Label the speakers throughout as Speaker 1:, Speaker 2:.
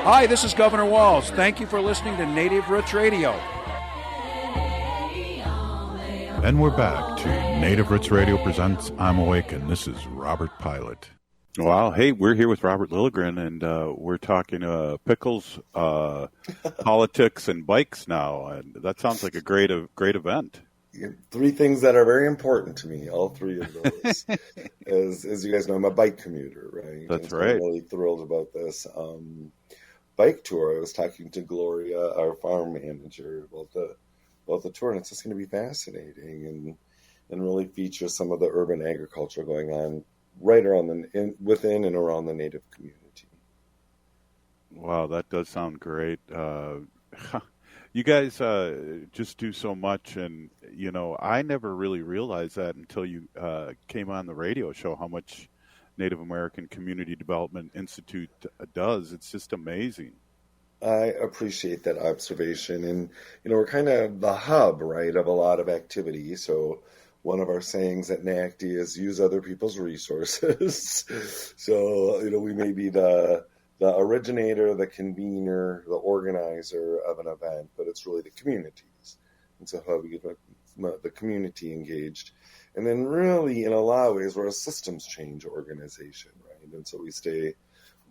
Speaker 1: Hi, this is Governor Walz. Thank you for listening to Native Roots Radio.
Speaker 2: And we're back to Native Roots Radio presents I'm Awake, and this is Robert Pilot.
Speaker 3: Wow. Hey, we're here with Robert Lilligren, and we're talking pickles, politics, and bikes now. And that sounds like a great event.
Speaker 4: Three things that are very important to me, all three of those. as you guys know, I'm a bike commuter, right?
Speaker 3: That's right.
Speaker 4: I'm really thrilled about this bike tour. I was talking to Gloria, our farm manager, about the tour, and it's just going to be fascinating and really feature some of the urban agriculture going on right around within and around the Native community.
Speaker 3: Wow, that does sound great. You guys just do so much, and I never really realized that until you came on the radio show, how much Native American Community Development Institute does. It's just amazing.
Speaker 4: I appreciate that observation, and we're kind of the hub, right, of a lot of activity. So one of our sayings at NACDI is use other people's resources. So we may be the originator, the convener, the organizer of an event, but it's really the communities. And so how we get the community engaged. And then really, in a lot of ways, we're a systems change organization, right? And so we stay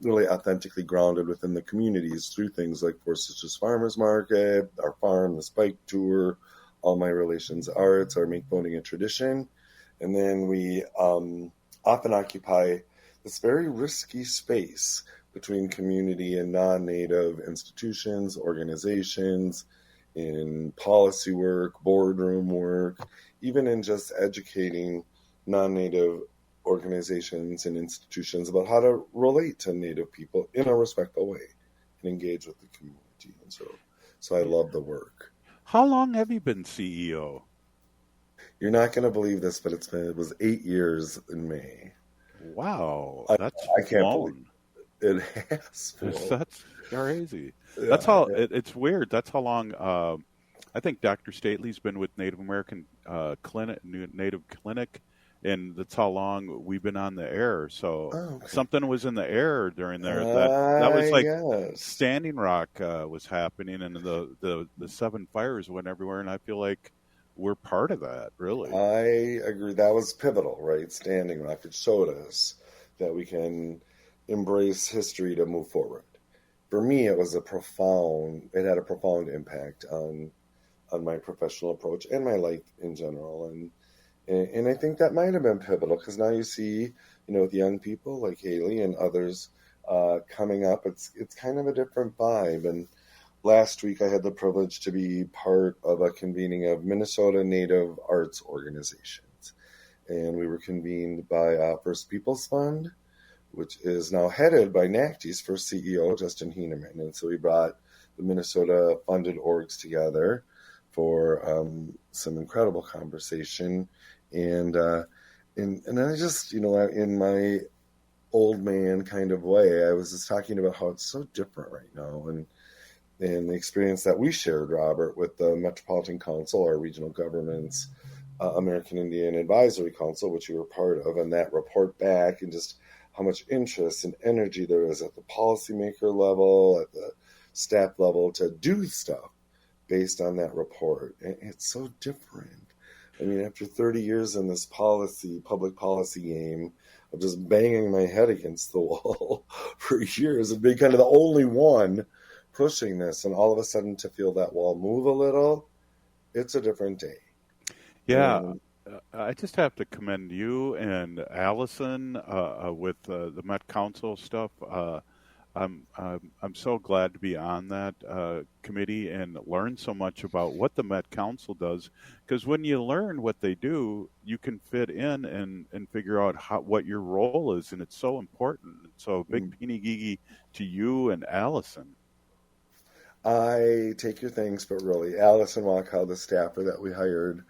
Speaker 4: really authentically grounded within the communities through things like Forces Just Farmers Market, our farm, the bike tour, All My Relations Arts, our Make Voting a Tradition. And then we often occupy this very risky space between community and non-Native institutions, organizations, in policy work, boardroom work, even in just educating non-Native organizations and institutions about how to relate to Native people in a respectful way and engage with the community. And so I love the work.
Speaker 3: How long have you been CEO?
Speaker 4: You're not going to believe this, but it was 8 years in May.
Speaker 3: Wow,
Speaker 4: I can't believe it has.
Speaker 3: That's crazy.
Speaker 4: Yeah,
Speaker 3: That's how it's weird. That's how long. I think Dr. Stately's been with Native American Native Clinic, and that's how long we've been on the air. So something was in the air during there. That was like Standing Rock was happening, and the seven fires went everywhere, and I feel like we're part of that, really.
Speaker 4: I agree. That was pivotal, right? Standing Rock. It showed us that we can embrace history to move forward. For me, it had a profound impact on my professional approach and my life in general. And I think that might have been pivotal because now you see, with young people like Haley and others coming up, it's kind of a different vibe. And last week I had the privilege to be part of a convening of Minnesota Native Arts organizations. And we were convened by First Peoples Fund, which is now headed by NACDI's first CEO, Justin Hieneman. And so we brought the Minnesota funded orgs together for some incredible conversation. And I just, in my old man kind of way, I was just talking about how it's so different right now. And the experience that we shared, Robert, with the Metropolitan Council, our regional government's American Indian Advisory Council, which you were part of, and that report back, and just how much interest and energy there is at the policymaker level, at the staff level to do stuff based on that report. And it's so different. I mean, after 30 years in this public policy game of just banging my head against the wall for years and being kind of the only one pushing this, and all of a sudden to feel that wall move a little, it's a different day.
Speaker 3: Yeah. I just have to commend you and Allison with the Met Council stuff. I'm so glad to be on that committee and learn so much about what the Met Council does. Because when you learn what they do, you can fit in and figure out what your role is, and it's so important. So big peeny-gigi to you and Allison.
Speaker 4: I take your thanks, but really, Allison Walkow, the staffer that we hired,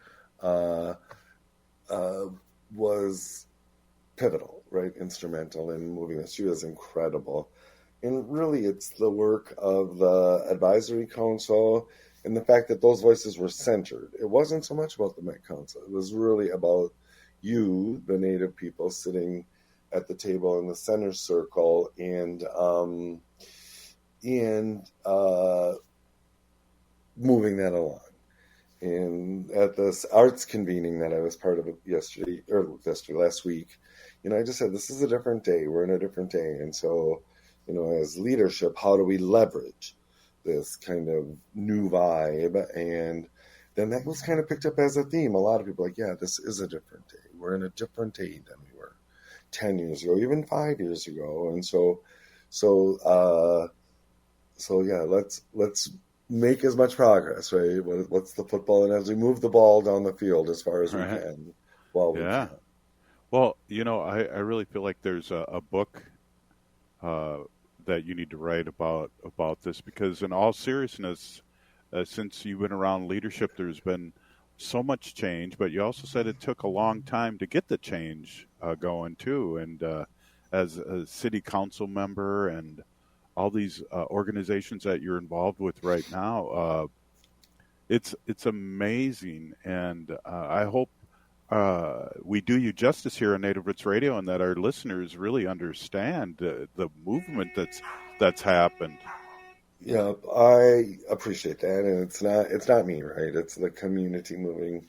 Speaker 4: was pivotal, right? Instrumental in moving this. She was incredible. And really, it's the work of the advisory council and the fact that those voices were centered. It wasn't so much about the Met Council. It was really about you, the Native people, sitting at the table in the center circle and, and moving that along. And at this arts convening that I was part of last week, I just said, this is a different day. We're in a different day. And so, as leadership, how do we leverage this kind of new vibe? And then that was kind of picked up as a theme. A lot of people like, yeah, this is a different day. We're in a different day than we were 10 years ago, even 5 years ago. And so yeah, let's make as much progress, right? What's the football? And as we move the ball down the field as far as we can, while we can.
Speaker 3: Well, I really feel like there's a book that you need to write about this, because in all seriousness, since you've been around leadership, there's been so much change, but you also said it took a long time to get the change going too. And as a city council member and all these organizations that you're involved with right now, it's amazing. And I hope we do you justice here on Native Roots Radio, and that our listeners really understand the movement that's happened.
Speaker 4: Yeah, I appreciate that, and it's not me, right? It's the community moving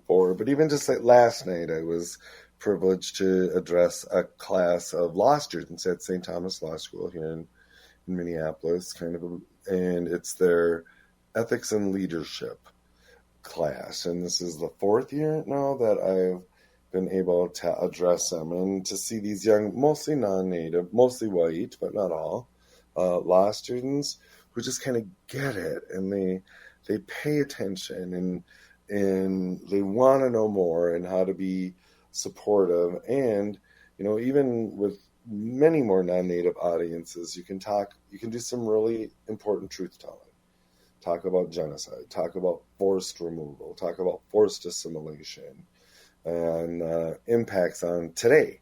Speaker 4: forward. But even just like last night, I was privileged to address a class of law students at St. Thomas Law School here in Minneapolis, and it's their ethics and leadership class. And this is the 4th year now that I've been able to address them, and to see these young, mostly non-native, mostly white, but not all, law students who just kind of get it, and they pay attention, and they want to know more and how to be supportive. And even with many more non-native audiences, you can do some really important truth telling. Talk about genocide, talk about forced removal, talk about forced assimilation, and impacts on today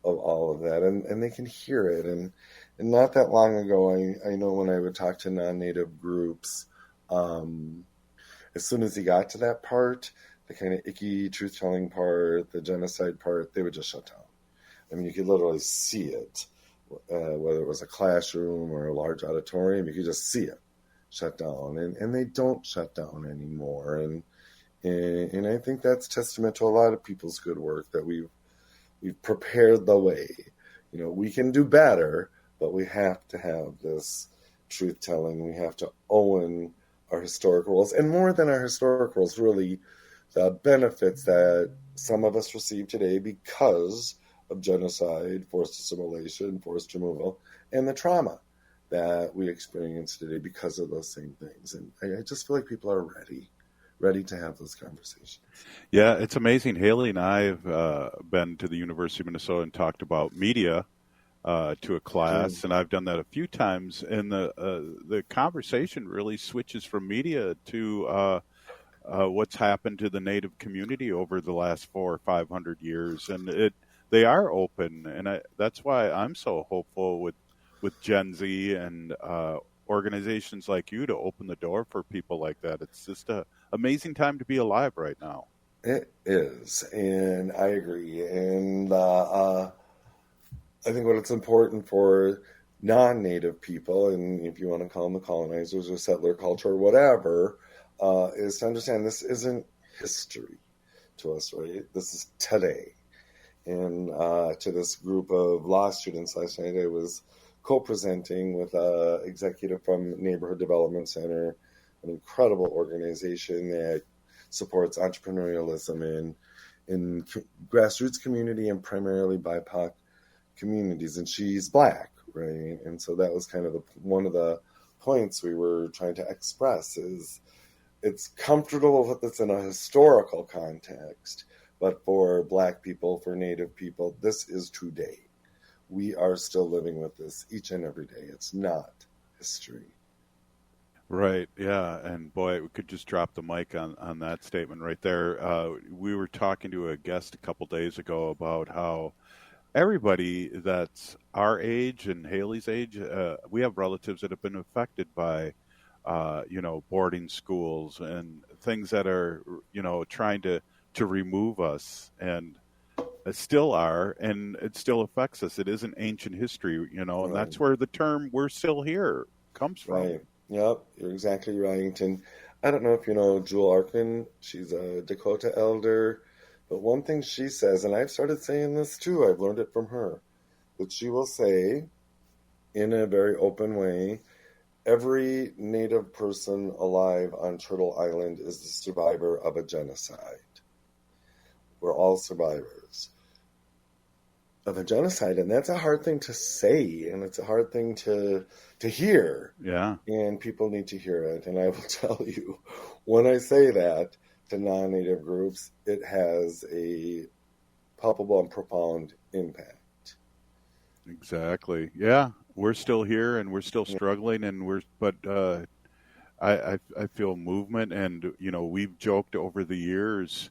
Speaker 4: of all of that, and they can hear it. And not that long ago, I know when I would talk to non-native groups, as soon as he got to that part, the kind of icky truth-telling part, the genocide part, they would just shut down. I mean, you could literally see it, whether it was a classroom or a large auditorium, you could just see it shut down. And they don't shut down anymore. And I think that's testament to a lot of people's good work, that we've prepared the way. We can do better, but we have to have this truth-telling. We have to own our historic roles, and more than our historic roles, really the benefits that some of us receive today because of genocide, forced assimilation, forced removal, and the trauma that we experience today because of those same things. And I just feel like people are ready to have those conversations.
Speaker 3: Yeah, it's amazing. Haley and I have been to the University of Minnesota and talked about media to a class, and I've done that a few times. And the conversation really switches from media to what's happened to the Native community over the last 400 or 500 years, and they are open, and that's why I'm so hopeful with Gen Z and organizations like you to open the door for people like that. It's just a amazing time to be alive right now.
Speaker 4: It is, and I agree. And I think what it's important for non-native people, and if you want to call them the colonizers or settler culture or whatever, is to understand this isn't history to us, right? This is today. And to this group of law students last night, I was co-presenting with an executive from Neighborhood Development Center, an incredible organization that supports entrepreneurialism in grassroots community and primarily BIPOC communities. And she's Black, right? And so that was kind of one of the points we were trying to express is it's comfortable that it's in a historical context, but for Black people, for Native people, this is today. We are still living with this each and every day. It's not history.
Speaker 3: Right, yeah, and boy, we could just drop the mic on that statement right there. We were talking to a guest a couple days ago about how everybody that's our age and Haley's age, we have relatives that have been affected by, boarding schools and things that are, trying to remove us, and still are, and it still affects us. It isn't ancient history, and that's where the term "we're still here" comes from.
Speaker 4: Right. Yep, you're exactly right. And I don't know if you know Jewel Arkin. She's a Dakota elder. But one thing she says, and I've started saying this too, I've learned it from her, that she will say in a very open way, every Native person alive on Turtle Island is the survivor of a genocide. We're all survivors of a genocide, and that's a hard thing to say, and it's a hard thing to hear.
Speaker 3: Yeah.
Speaker 4: And people need to hear it. And I will tell you, when I say that to non-Native groups, it has a palpable and profound impact.
Speaker 3: Exactly. Yeah, we're still here and we're still struggling, and I feel movement, and we've joked over the years,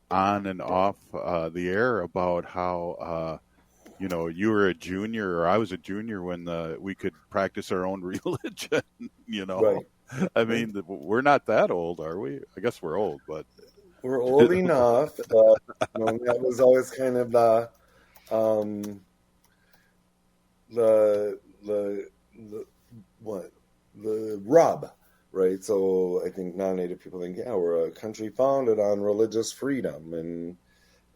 Speaker 3: on and off the air, about how you were a junior or I was a junior when we could practice our own religion.
Speaker 4: Right.
Speaker 3: I mean, we're not that old, are we? I guess we're old, but
Speaker 4: we're old enough. That was always kind of the rub, right? So I think non-Native people think, yeah, we're a country founded on religious freedom, and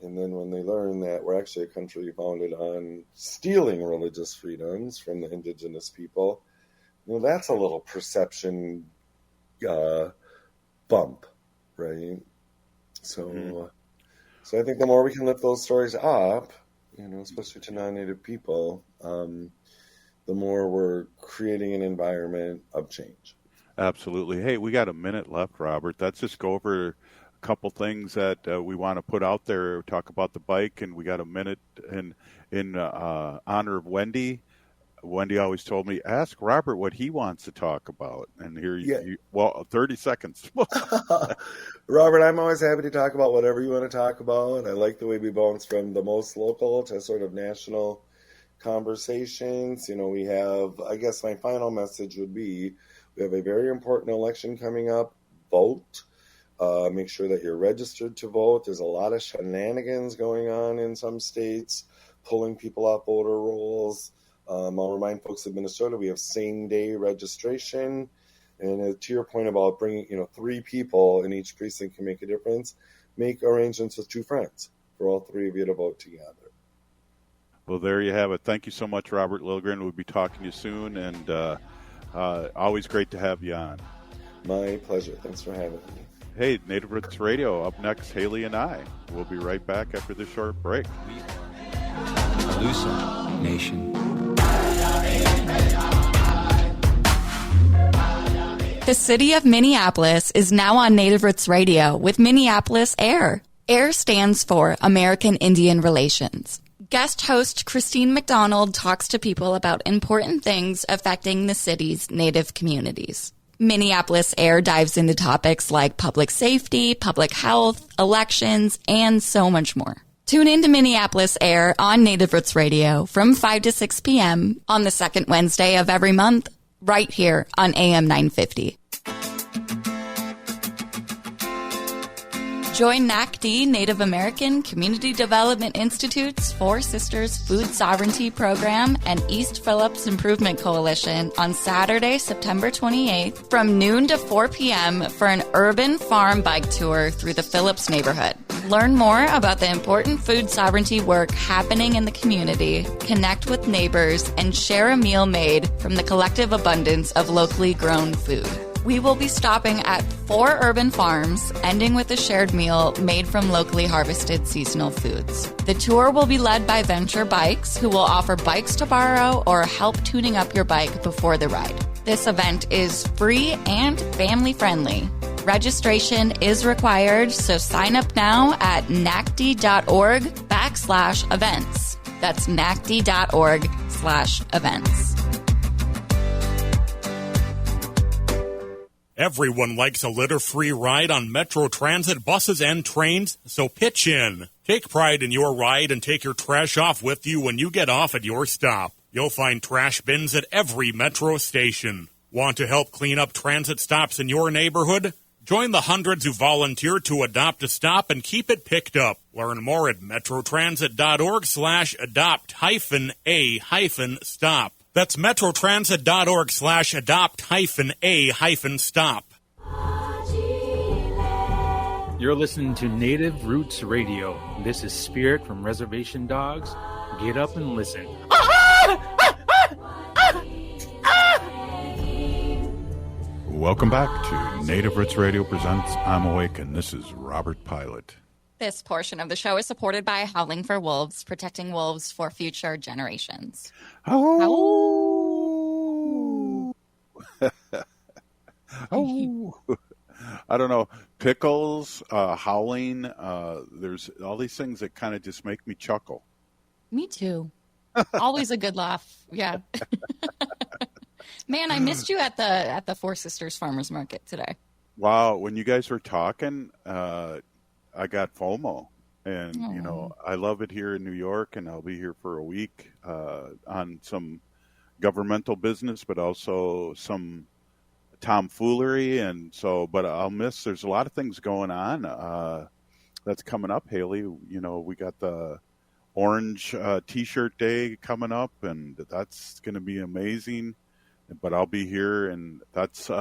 Speaker 4: then when they learn that we're actually a country founded on stealing religious freedoms from the indigenous people, that's a little perception bump, right? So I think the more we can lift those stories up, especially to non-Native people, the more we're creating an environment of change.
Speaker 3: Absolutely. Hey, we got a minute left, Robert. Let's just go over a couple things that we want to put out there. Talk about the bike, and we got a minute in honor of Wendy. Wendy always told me, ask Robert what he wants to talk about. And here, 30 seconds.
Speaker 4: Robert, I'm always happy to talk about whatever you want to talk about. I like the way we bounce from the most local to sort of national conversations. We have, I guess my final message would be, we have a very important election coming up. Vote. Make sure that you're registered to vote. There's a lot of shenanigans going on in some states, pulling people off voter rolls. I'll remind folks in Minnesota, we have same-day registration. And to your point about bringing, 3 people in each precinct can make a difference, make arrangements with 2 friends for all 3 of you to vote together.
Speaker 3: Well, there you have it. Thank you so much, Robert Lilligren. We'll be talking to you soon, and always great to have you on.
Speaker 4: My pleasure. Thanks for having me.
Speaker 3: Hey, Native Roots Radio. Up next, Haley and I. We'll be right back after this short break.
Speaker 5: We are Alusa Nation.
Speaker 6: The city of Minneapolis is now on Native Roots Radio with Minneapolis AIR. AIR stands for American Indian Relations. Guest host Christine McDonald talks to people about important things affecting the city's Native communities. Minneapolis AIR dives into topics like public safety, public health, elections, and so much more. Tune in to Minneapolis AIR on Native Roots Radio from 5 to 6 p.m. on the second Wednesday of every month, right here on AM 950. Join NACDI, Native American Community Development Institute's Four Sisters Food Sovereignty Program and East Phillips Improvement Coalition on Saturday, September 28th from noon to 4 p.m. for an urban farm bike tour through the Phillips neighborhood. Learn more about the important food sovereignty work happening in the community, connect with neighbors, and share a meal made from the collective abundance of locally grown food. We will be stopping at 4 urban farms, ending with a shared meal made from locally harvested seasonal foods. The tour will be led by Venture Bikes, who will offer bikes to borrow or help tuning up your bike before the ride. This event is free and family-friendly. Registration is required, so sign up now at nacdi.org/events. That's nacdi.org/events.
Speaker 7: Everyone likes a litter-free ride on Metro Transit buses and trains, so pitch in. Take pride in your ride and take your trash off with you when you get off at your stop. You'll find trash bins at every Metro station. Want to help clean up transit stops in your neighborhood? Join the hundreds who volunteer to adopt a stop and keep it picked up. Learn more at metrotransit.org/adopt-a-stop. That's metrotransit.org/adopt-a-stop.
Speaker 8: You're listening to Native Roots Radio. This is Spirit from Reservation Dogs. Get up and listen.
Speaker 2: Welcome back to Native Roots Radio presents I'm Awake, and this is Robert Pilot.
Speaker 6: This portion of the show is supported by Howling for Wolves, protecting wolves for future generations.
Speaker 3: Oh. Oh. I don't know. Pickles, howling. There's all these things that kind of just make me chuckle.
Speaker 6: Me too. Always a good laugh. Yeah. Man, I missed you at the Four Sisters Farmers Market today.
Speaker 3: Wow, when you guys were talking, I got FOMO, and
Speaker 6: Aww.
Speaker 3: you know, I love it here in New York, and I'll be here for a week on some governmental business, but also some tomfoolery, and so. But I'll miss. There's a lot of things going on that's coming up, Haley. You know, we got the Orange T-shirt Day coming up, and that's going to be amazing. But I'll be here, and that's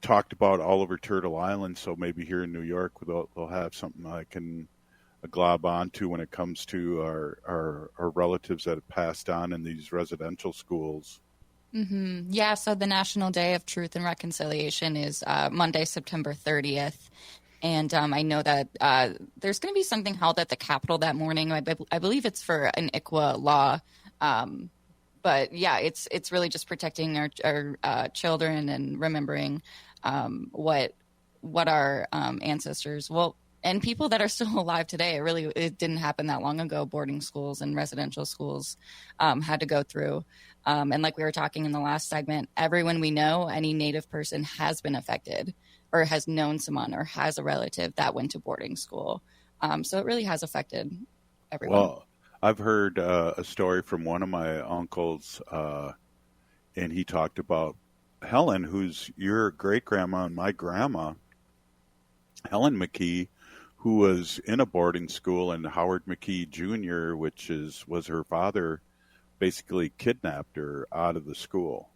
Speaker 3: talked about all over Turtle Island. So maybe here in New York, they'll have something I can glob onto when it comes to our relatives that have passed on in these residential schools.
Speaker 6: Mm-hmm. Yeah, so the National Day of Truth and Reconciliation is Monday, September 30th. And I know that there's going to be something held at the Capitol that morning. I believe it's for an ICWA law. But yeah, it's really just protecting our children and remembering what our ancestors, and people that are still alive today. It didn't happen that long ago. Boarding schools and residential schools had to go through. And like we were talking in the last segment, everyone we know, any Native person has been affected or has known someone or has a relative that went to boarding school. So it really has affected everyone.
Speaker 3: Well, I've heard a story from one of my uncles, and he talked about Helen, who's your great-grandma and my grandma, Helen McKee, who was in a boarding school, and Howard McKee Jr., which was her father, basically kidnapped her out of the school.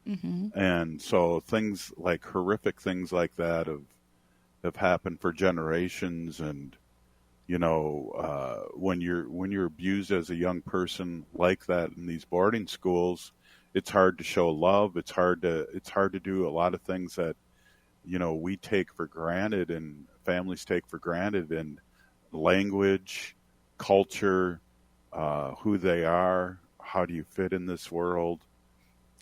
Speaker 3: Mm-hmm. And so things like horrific things like that have happened for generations. And you know, when you're abused as a young person like that in these boarding schools, it's hard to show love. It's hard to do a lot of things that, you know, we take for granted and families take for granted, and language, culture, who they are, how do you fit in this world?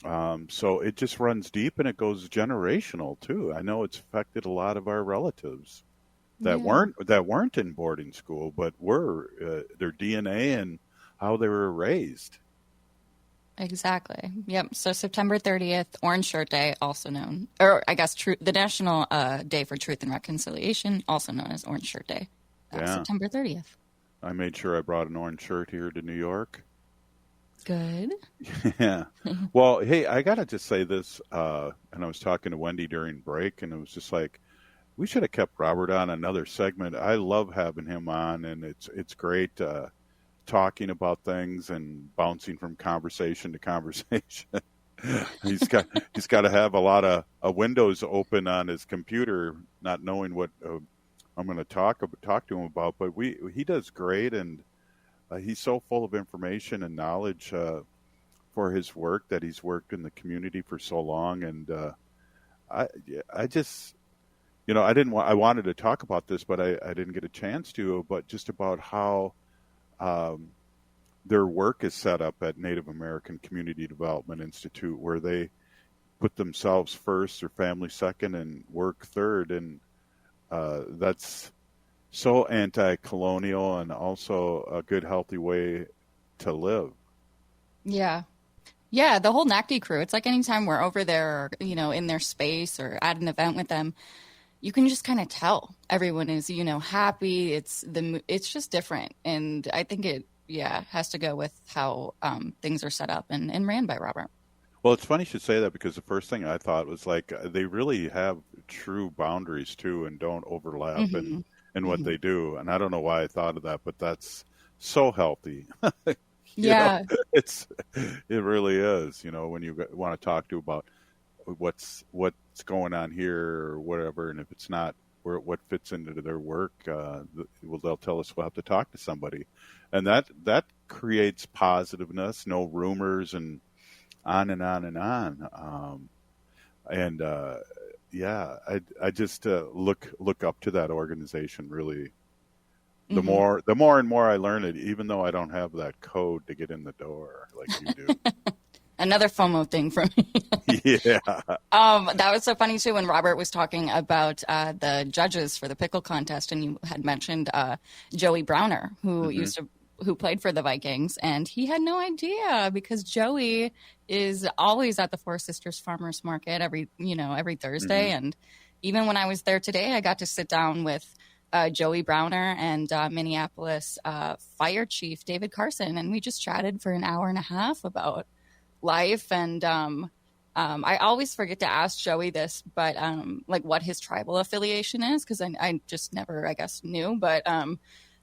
Speaker 3: So it just runs deep, and it goes generational too. I know it's affected a lot of our relatives that weren't in boarding school, but were their DNA and how they were raised.
Speaker 6: Exactly. Yep. So September 30th, Orange Shirt Day, also known, or I guess the National Day for Truth and Reconciliation, also known as Orange Shirt Day. September 30th.
Speaker 3: I made sure I brought an orange shirt here to New York.
Speaker 6: Good.
Speaker 3: Yeah. Well, hey, I got to just say this, and I was talking to Wendy during break, and it was just like, we should have kept Robert on another segment. I love having him on, and it's great talking about things and bouncing from conversation to conversation. He's got to have a lot of windows open on his computer, not knowing what I'm going to talk to him about. But he does great, and he's so full of information and knowledge for his work, that he's worked in the community for so long. And I just, you know, I wanted to talk about this, but I didn't get a chance to. But just about how their work is set up at Native American Community Development Institute, where they put themselves first, their family second, and work third. And that's so anti-colonial and also a good, healthy way to live.
Speaker 6: Yeah. Yeah, the whole NACDI crew. It's like anytime we're over there, or, you know, in their space or at an event with them, you can just kind of tell everyone is, you know, happy. It's just different. And I think it has to go with how things are set up and ran by Robert.
Speaker 3: Well, it's funny you should say that, because the first thing I thought was like, they really have true boundaries too, and don't overlap in what they do. And I don't know why I thought of that, but that's so healthy.
Speaker 6: Yeah.
Speaker 3: It really is, when you want to talk to about what's going on here or whatever, and if it's not what fits into their work, they'll tell us we'll have to talk to somebody, and that creates positiveness, no rumors, and on and on and on. I just look up to that organization really. The more and more I learn it, even though I don't have that code to get in the door like you do.
Speaker 6: Another FOMO thing for me.
Speaker 3: Yeah.
Speaker 6: That was so funny too when Robert was talking about the judges for the pickle contest, and you had mentioned Joey Browner, who who played for the Vikings, and he had no idea because Joey is always at the Four Sisters Farmers Market every Thursday, and even when I was there today, I got to sit down with Joey Browner and Minneapolis Fire Chief David Carson, and we just chatted for an hour and a half about life. And I always forget to ask Joey this, but like what his tribal affiliation is, because I just never, I guess, knew. But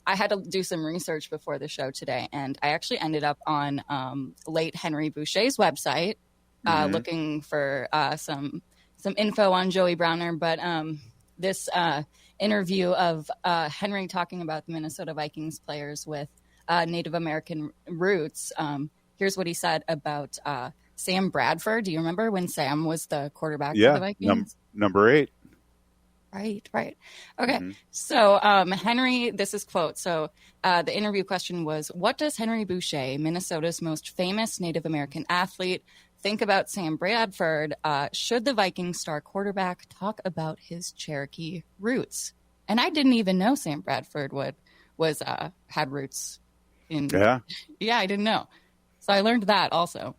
Speaker 6: I had to do some research before the show today, and I actually ended up on late Henry Boucher's website looking for some info on Joey Browner. But this interview of Henry talking about the Minnesota Vikings players with Native American roots. Here's what he said about Sam Bradford. Do you remember when Sam was the quarterback for the Vikings?
Speaker 3: Number 8.
Speaker 6: Right. Okay. So Henry, this is quote. So the interview question was, what does Henry Boucher, Minnesota's most famous Native American athlete, think about Sam Bradford? Should the Vikings star quarterback talk about his Cherokee roots? And I didn't even know Sam Bradford had roots in. Yeah, I didn't know. So I learned that also.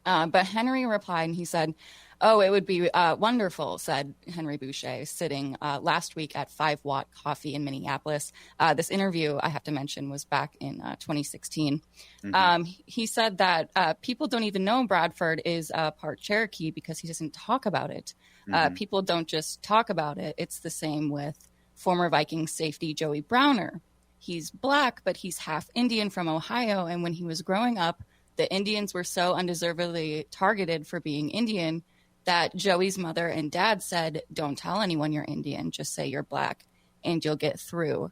Speaker 6: But Henry replied, and he said, "Oh, it would be wonderful," said Henry Boucher, sitting last week at 5 Watt Coffee in Minneapolis. This interview, I have to mention, was back in 2016. He said that people don't even know Bradford is part Cherokee because he doesn't talk about it. People don't just talk about it. It's the same with former Vikings safety Joey Browner. He's black, but he's half Indian from Ohio. And when he was growing up, the Indians were so undeservedly targeted for being Indian that Joey's mother and dad said, don't tell anyone you're Indian, just say you're black and you'll get through.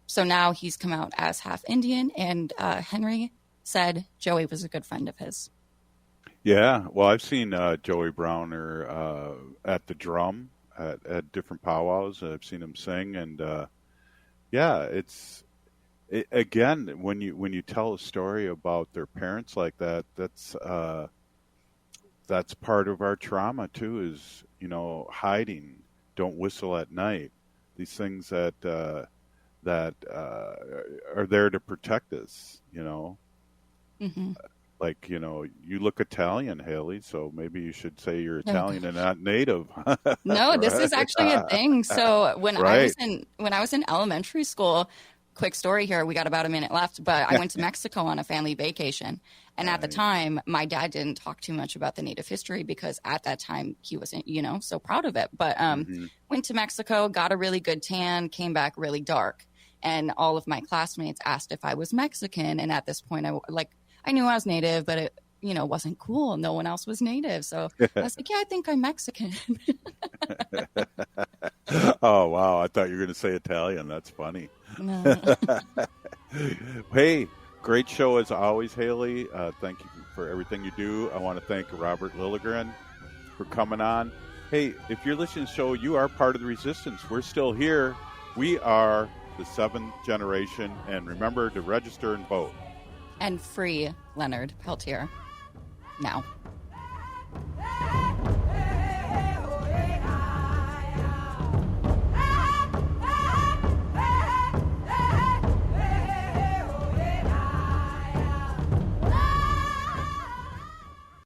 Speaker 6: So now he's come out as half Indian, and Henry said Joey was a good friend of his. Yeah,
Speaker 3: well, I've seen Joey Browner at the drum at different powwows. I've seen him sing, and again, when you tell a story about their parents like that, that's part of our trauma too, is, hiding, don't whistle at night. These things that are there to protect us, Like, you look Italian, Haley, so maybe you should say you're Italian and not Native.
Speaker 6: No, this is actually a thing. So when I was in elementary school, quick story here, we got about a minute left, but I went to Mexico on a family vacation. And at the time, my dad didn't talk too much about the Native history because at that time he wasn't, so proud of it. But went to Mexico, got a really good tan, came back really dark. And all of my classmates asked if I was Mexican. And at this point, I knew I was Native, but it, wasn't cool. No one else was Native. So I was like, yeah, I think I'm Mexican.
Speaker 3: Oh, wow. I thought you were going to say Italian. That's funny.
Speaker 6: No.
Speaker 3: Hey, great show as always, Haley. Thank you for everything you do. I want to thank Robert Lilligren for coming on. Hey, if you're listening to the show, you are part of the resistance. We're still here. We are the 7th generation. And remember to register and vote.
Speaker 6: And free Leonard Peltier now.